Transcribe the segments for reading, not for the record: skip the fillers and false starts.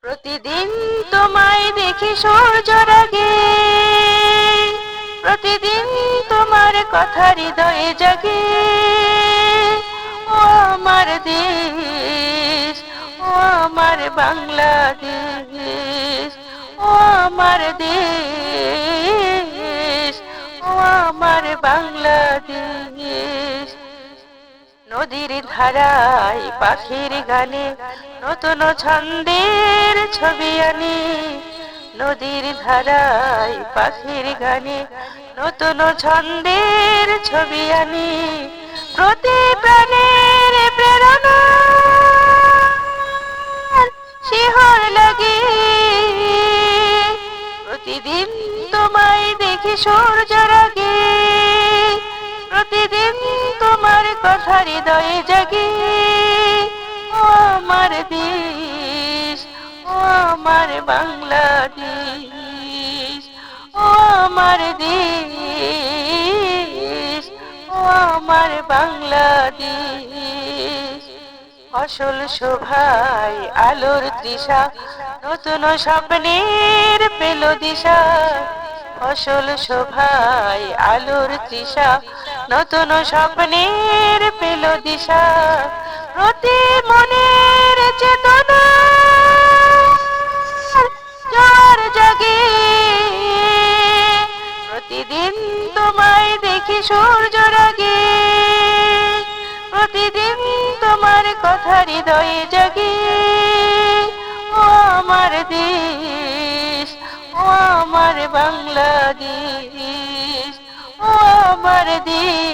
প্রতিদিন তোমায় দেখি সূর্যের আগে, প্রতিদিন তোমার কথা হৃদয়ে জাগে। ও আমার দেশ, ও আমার বাংলাদেশ, ও আমার দেশ, ও আমার বাংলাদেশ। নদীর ধারায় পাখির গানে নতুন ছন্দের ছবি আনি, নদীর ধারায় পাখির গানে নতুন ছন্দের ছবি আনি। প্রতি প্রাণের প্রেরণা শিহর লাগে, প্রতিদিন তোমায় দেখি সূর্যের আগে, প্রতিদিন তোমার কথা হৃদয়ে জাগে। ও আমার দেশ, ও আমার বাংলাদেশ, ও আমার দেশ, ও আমার বাংলাদেশ। ফসল শোভায় আলোর তৃষা, নতুন স্বপ্নের পেল দিশা। ফসল শোভায় আলোর তৃষা, নতুন স্বপ্নের পেল দিশা। প্রতি মনের চেতনা জোয়ার জাগে, প্রতিদিন তোমায় দেখি সূর্যের আগে, প্রতিদিন তোমার কথা হৃদয়ে জাগে। ও আমার দেশ, ও আমার বাংলাদেশ, ও আমার দেশ,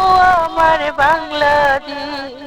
ও আমার বাংলাদেশ।